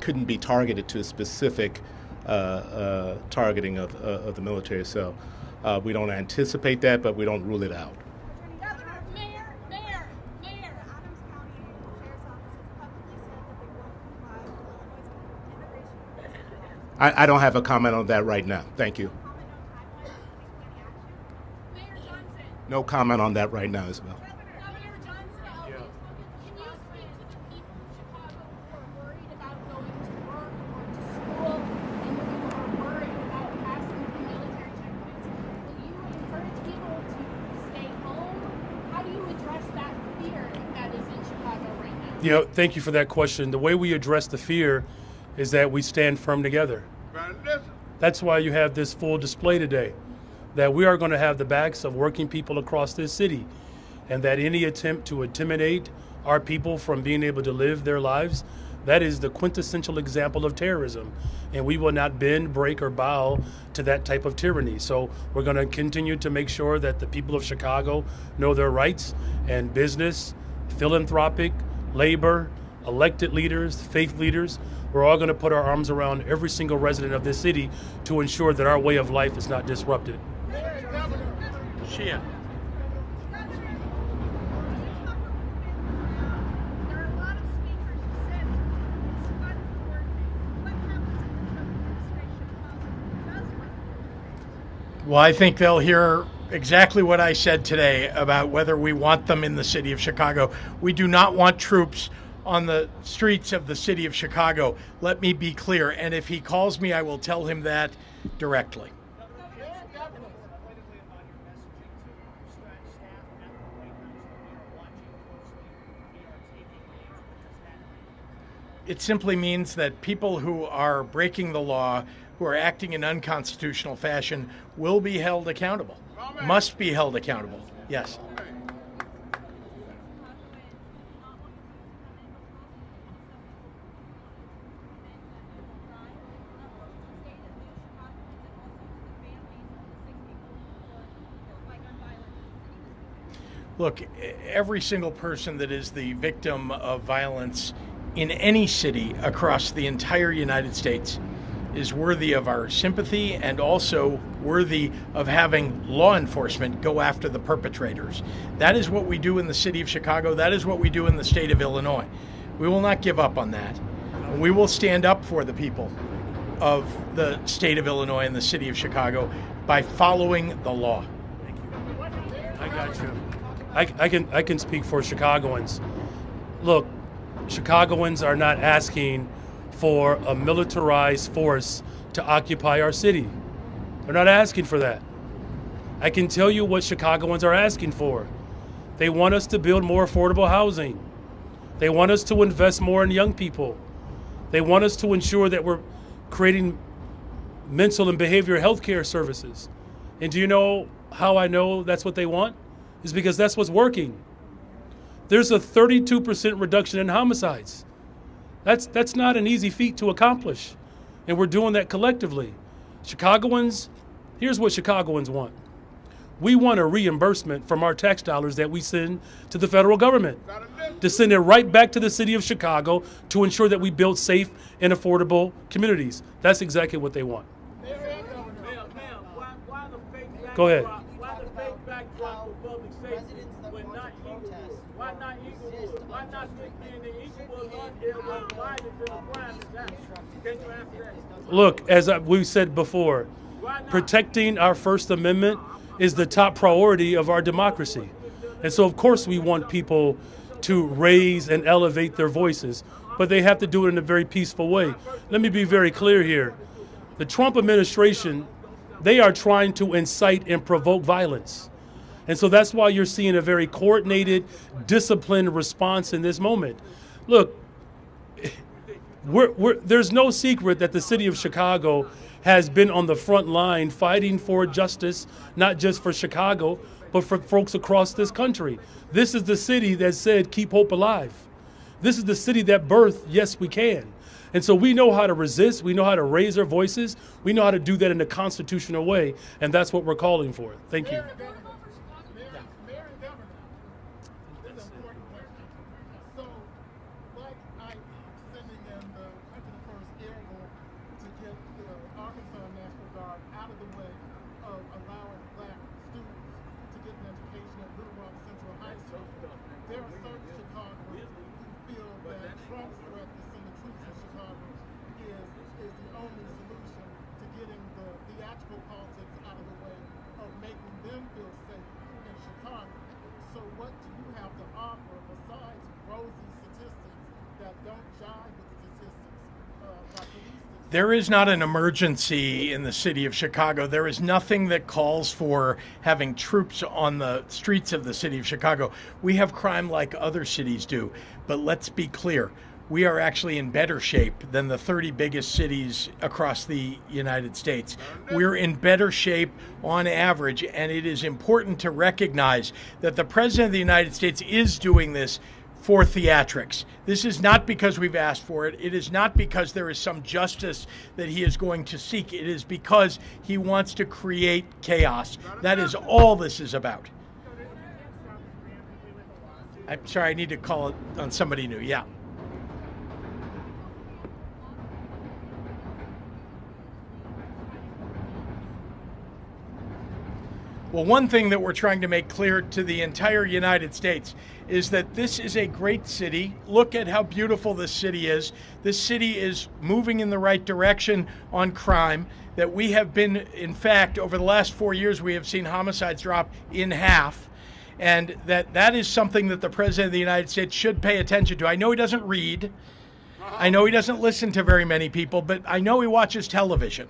couldn't be targeted to a specific targeting of the military. So we don't anticipate that, but we don't rule it out. I don't have a comment on that right now. Thank you. No comment on that right now, Isabel. You know, thank you for that question. The way we address the fear is that we stand firm together. That's why you have this full display today, that we are going to have the backs of working people across this city, and that any attempt to intimidate our people from being able to live their lives, that is the quintessential example of terrorism. And we will not bend, break, or bow to that type of tyranny. So we're going to continue to make sure that the people of Chicago know their rights, and business, philanthropic, labor, elected leaders, faith leaders. We're all going to put our arms around every single resident of this city to ensure that our way of life is not disrupted. Shia. Well, I think they'll hear exactly what I said today about whether we want them in the city of Chicago. We do not want troops on the streets of the city of Chicago. Let me be clear. And if he calls me, I will tell him that directly. It simply means that people who are breaking the law, who are acting in unconstitutional fashion, will be held accountable, must be held accountable. Yes. Look, every single person that is the victim of violence in any city across the entire United States is worthy of our sympathy and also worthy of having law enforcement go after the perpetrators. That is what we do in the city of Chicago. That is what we do in the state of Illinois. We will not give up on that. We will stand up for the people of the state of Illinois and the city of Chicago by following the law. Thank you. I got you. I can speak for Chicagoans. Look, Chicagoans are not asking for a militarized force to occupy our city. They're not asking for that. I can tell you what Chicagoans are asking for. They want us to build more affordable housing. They want us to invest more in young people. They want us to ensure that we're creating mental and behavioral health care services. And do you know how I know that's what they want? It's because that's what's working. There's a 32% reduction in homicides. That's not an easy feat to accomplish. And we're doing that collectively. Chicagoans, here's what Chicagoans want. We want a reimbursement from our tax dollars that we send to the federal government, to send it right back to the city of Chicago to ensure that we build safe and affordable communities. That's exactly what they want. Go ahead. Why the fake backdrop of public safety when not equal? Why not equal? Why not being the equal violence and the crime is happening? Can you answer that? Look, as we said before, protecting our First Amendment is the top priority of our democracy. And so, of course, we want people to raise and elevate their voices, but they have to do it in a very peaceful way. Let me be very clear here. The Trump administration, they are trying to incite and provoke violence. And so that's why you're seeing a very coordinated, disciplined response in this moment. Look, there's no secret that the city of Chicago has been on the front line fighting for justice, not just for Chicago, but for folks across this country. This is the city that said, keep hope alive. This is the city that birthed, yes, we can. And so we know how to resist, we know how to raise our voices, we know how to do that in a constitutional way, and that's what we're calling for. Thank you. There is not an emergency in the city of Chicago. There is nothing that calls for having troops on the streets of the city of Chicago. We have crime like other cities do. But let's be clear. We are actually in better shape than the 30 biggest cities across the United States. We're in better shape on average, and it is important to recognize that the President of the United States is doing this for theatrics. This is not because we've asked for it. It is not because there is some justice that he is going to seek. It is because he wants to create chaos. That is all this is about. I'm sorry, I need to call it on somebody new. Yeah. Well, one thing that we're trying to make clear to the entire United States is that this is a great city. Look at how beautiful this city is. This city is moving in the right direction on crime. That we have been, in fact, over the last 4 years, we have seen homicides drop in half. And that is something that the President of the United States should pay attention to. I know he doesn't read, I know he doesn't listen to very many people, but I know he watches television.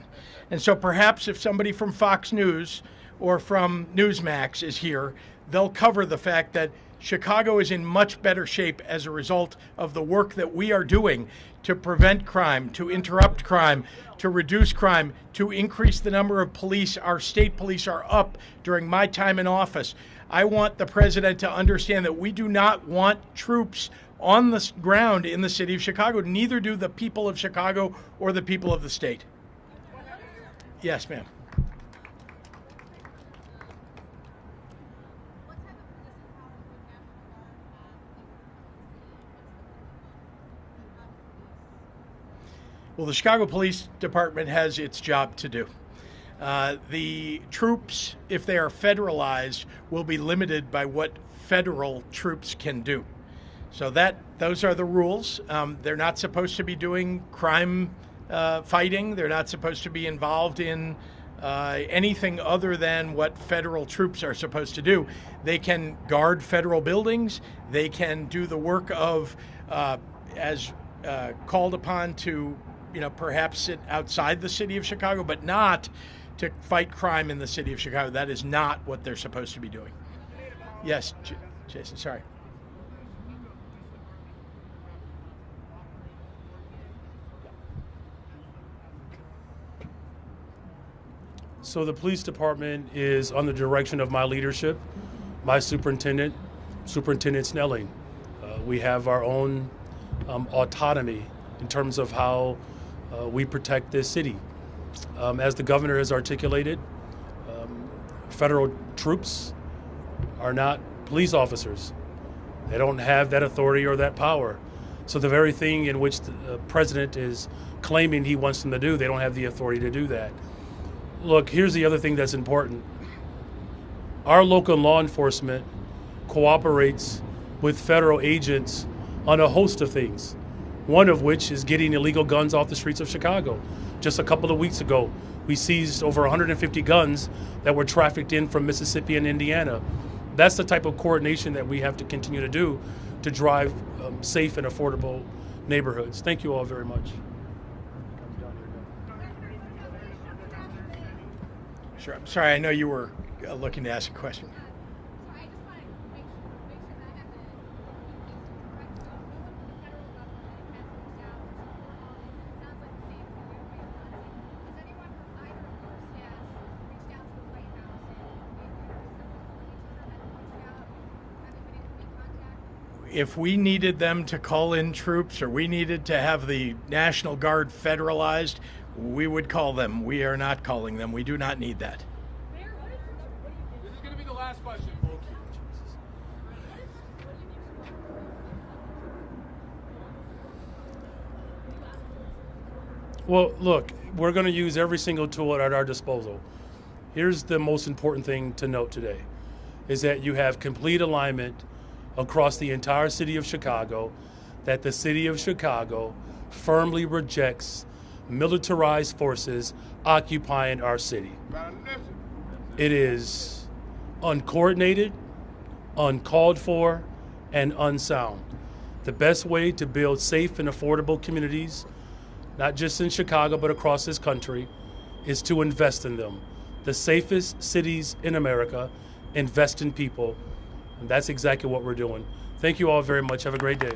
And so perhaps if somebody from Fox News or from Newsmax is here, they'll cover the fact that Chicago is in much better shape as a result of the work that we are doing to prevent crime, to interrupt crime, to reduce crime, to increase the number of police. Our state police are up during my time in office. I want the president to understand that we do not want troops on the ground in the city of Chicago. Neither do the people of Chicago or the people of the state. Yes, ma'am. Well, the Chicago Police Department has its job to do. The troops, if they are federalized, will be limited by what federal troops can do. So those are the rules. They're not supposed to be doing crime fighting. They're not supposed to be involved in anything other than what federal troops are supposed to do. They can guard federal buildings. They can do the work of, as called upon to, perhaps sit outside the city of Chicago, but not to fight crime in the city of Chicago. That is not what they're supposed to be doing. Yes, Jason, sorry. So the police department is under the direction of my leadership, my superintendent, Superintendent Snelling. We have our own autonomy in terms of how we protect this city. As the governor has articulated, federal troops are not police officers. They don't have that authority or that power. So the very thing in which the president is claiming he wants them to do, they don't have the authority to do that. Look, here's the other thing that's important. Our local law enforcement cooperates with federal agents on a host of things, one of which is getting illegal guns off the streets of Chicago. Just a couple of weeks ago, we seized over 150 guns that were trafficked in from Mississippi and Indiana. That's the type of coordination that we have to continue to do to drive safe and affordable neighborhoods. Thank you all very much. Sure. I'm sorry, I know you were looking to ask a question. If we needed them to call in troops or we needed to have the National Guard federalized, we would call them. We are not calling them. We do not need that. This is going to be the last question. Well, look, we're going to use every single tool at our disposal. Here's the most important thing to note today, is that you have complete alignment across the entire city of Chicago, that the city of Chicago firmly rejects militarized forces occupying our city. It is uncoordinated, uncalled for, and unsound. The best way to build safe and affordable communities, not just in Chicago, but across this country, is to invest in them. The safest cities in America invest in people, and that's exactly what we're doing. Thank you all very much. Have a great day.